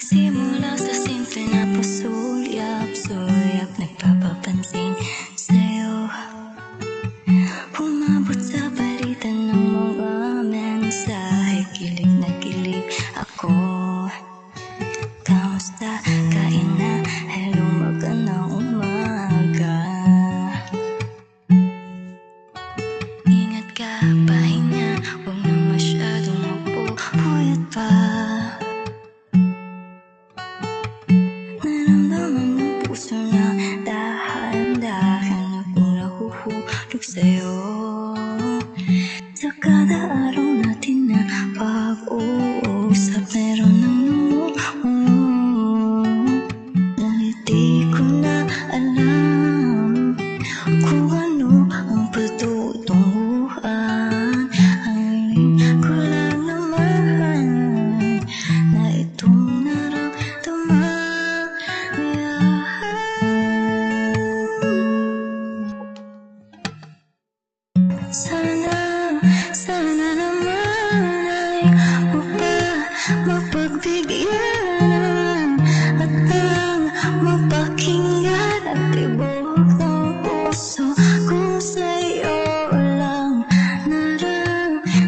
Nagsimula sa simple na pasulyap-sulyap, nagpapapansin sa'yo. Umabot sa palitan ng mga mensahe, kilig na kilig ako. Kamusta? Kain na? Hello, magandang umaga. Ingat ka, pahinga, huwag na masyadong magpupuyat pa. Naramdaman ng puso na dahan-dahan akong nahuhulog sa'yo. Sa kada araw natin na pag-uusap, meron ng dahil di ko na alam kung ano ang patutunguhan. Ang hiling ko lang naman na itong naramdaman. Sana naman ay mapagbigyan at nang mapakinggan at tibok ng puso kung sa'yo lang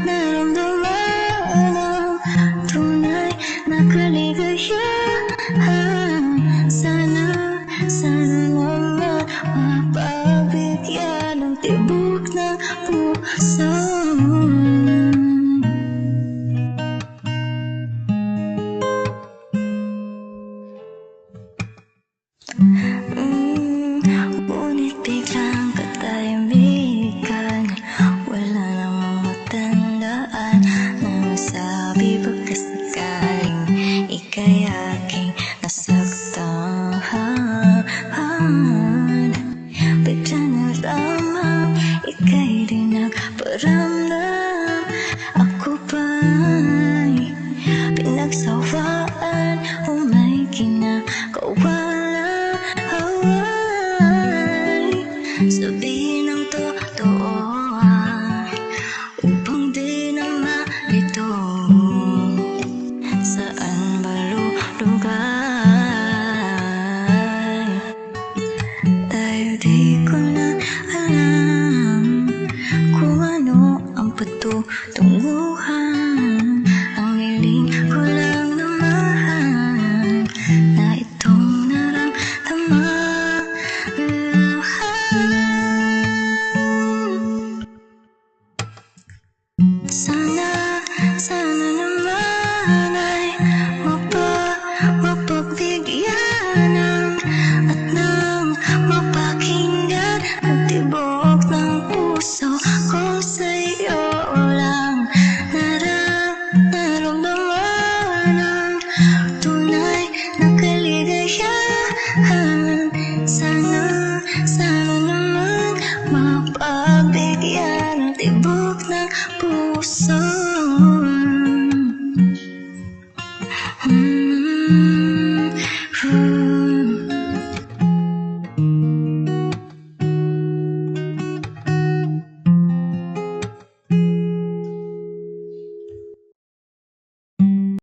naramdaman ang tunay na kaligayahan. Sana naman mapabigyan ng tibok ng puso. Ngunit biglang katahimikan, wala namang matandaan na masabi pagkasakaling ika'y aking nasaktan. Bigla na lamang ika'y di nagparamdam. Ako ba'y pinagsawaan o may ginagawa? Sabihin ang totoo upang di na malito. Saan ba lulugay? Dahil di ko na alam kung ano ang patutunguhan. Ang hiling ko lang naman na itong naramdaman. Sana naman ay mapagbigyan at nang mapakinggan ang tibok ng puso kung sa'yo lang naramdaman.